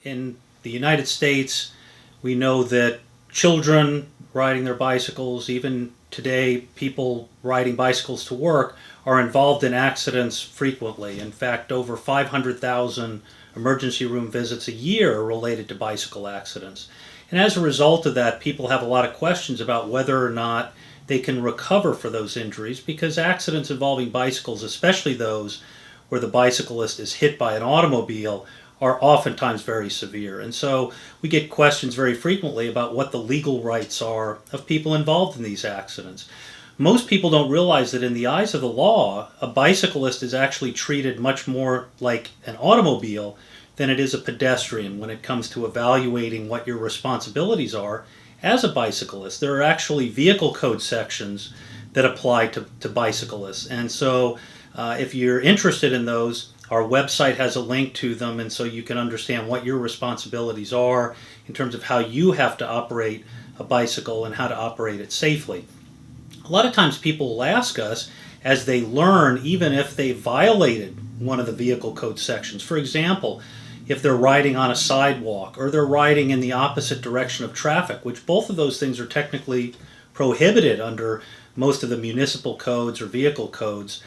in the United States, we know that children riding their bicycles, even today people riding bicycles to work, are involved in accidents frequently. In fact, over 500,000 emergency room visits a year are related to bicycle accidents. And as a result of that, people have a lot of questions about whether or not they can recover for those injuries, because accidents involving bicycles, especially those where the bicyclist is hit by an automobile, are oftentimes very severe. And so we get questions very frequently about what the legal rights are of people involved in these accidents. Most people don't realize that in the eyes of the law, a bicyclist is actually treated much more like an automobile than it is a pedestrian when it comes to evaluating what your responsibilities are as a bicyclist. There are actually vehicle code sections that apply to bicyclists. And so if you're interested in those, our website has a link to them, and so you can understand what your responsibilities are in terms of how you have to operate a bicycle and how to operate it safely. A lot of times people will ask us, as they learn, even if they violated one of the vehicle code sections. For example, if they're riding on a sidewalk or they're riding in the opposite direction of traffic, which both of those things are technically prohibited under most of the municipal codes or vehicle codes.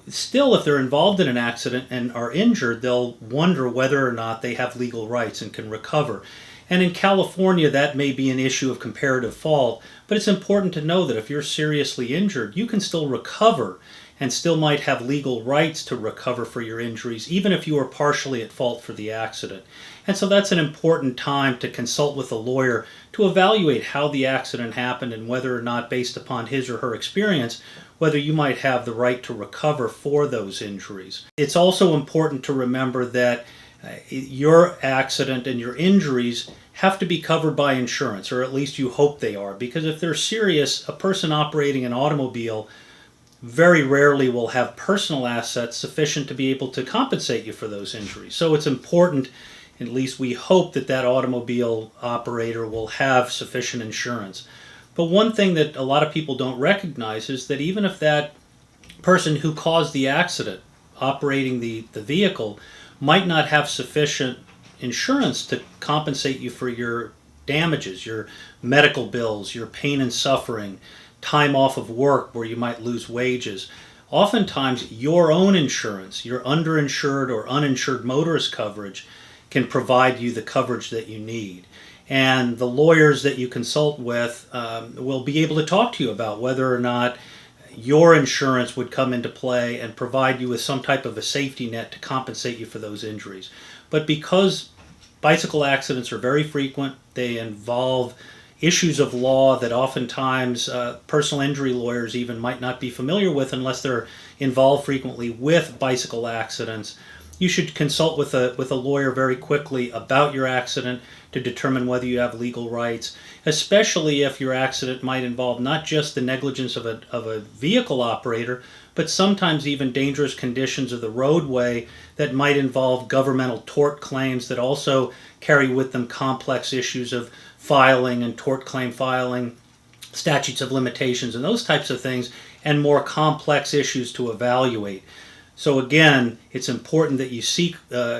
Still, if they're involved in an accident and are injured, they'll wonder whether or not they have legal rights and can recover. And in California, that may be an issue of comparative fault, but it's important to know that if you're seriously injured, you can still recover and still might have legal rights to recover for your injuries, even if you are partially at fault for the accident. And so that's an important time to consult with a lawyer to evaluate how the accident happened and whether or not, based upon his or her experience, whether you might have the right to recover for those injuries. It's also important to remember that your accident and your injuries have to be covered by insurance, or at least you hope they are, because if they're serious, a person operating an automobile very rarely will have personal assets sufficient to be able to compensate you for those injuries. So it's important, at least we hope, that that automobile operator will have sufficient insurance. But one thing that a lot of people don't recognize is that even if that person who caused the accident operating the vehicle might not have sufficient insurance to compensate you for your damages, your medical bills, your pain and suffering, time off of work where you might lose wages. Oftentimes, your own insurance, your underinsured or uninsured motorist coverage, can provide you the coverage that you need. And the lawyers that you consult with will be able to talk to you about whether or not your insurance would come into play and provide you with some type of a safety net to compensate you for those injuries. But because bicycle accidents are very frequent, they involve issues of law that oftentimes personal injury lawyers even might not be familiar with unless they're involved frequently with bicycle accidents. You should consult with a lawyer very quickly about your accident to determine whether you have legal rights, especially if your accident might involve not just the negligence of a vehicle operator, but sometimes even dangerous conditions of the roadway that might involve governmental tort claims that also carry with them complex issues of filing and tort claim filing, statutes of limitations, and those types of things, and more complex issues to evaluate. So again, it's important that you seek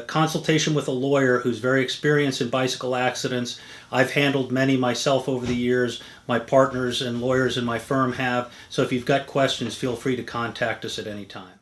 consultation with a lawyer who's very experienced in bicycle accidents. I've handled many myself over the years. My partners and lawyers in my firm have. So if you've got questions, feel free to contact us at any time.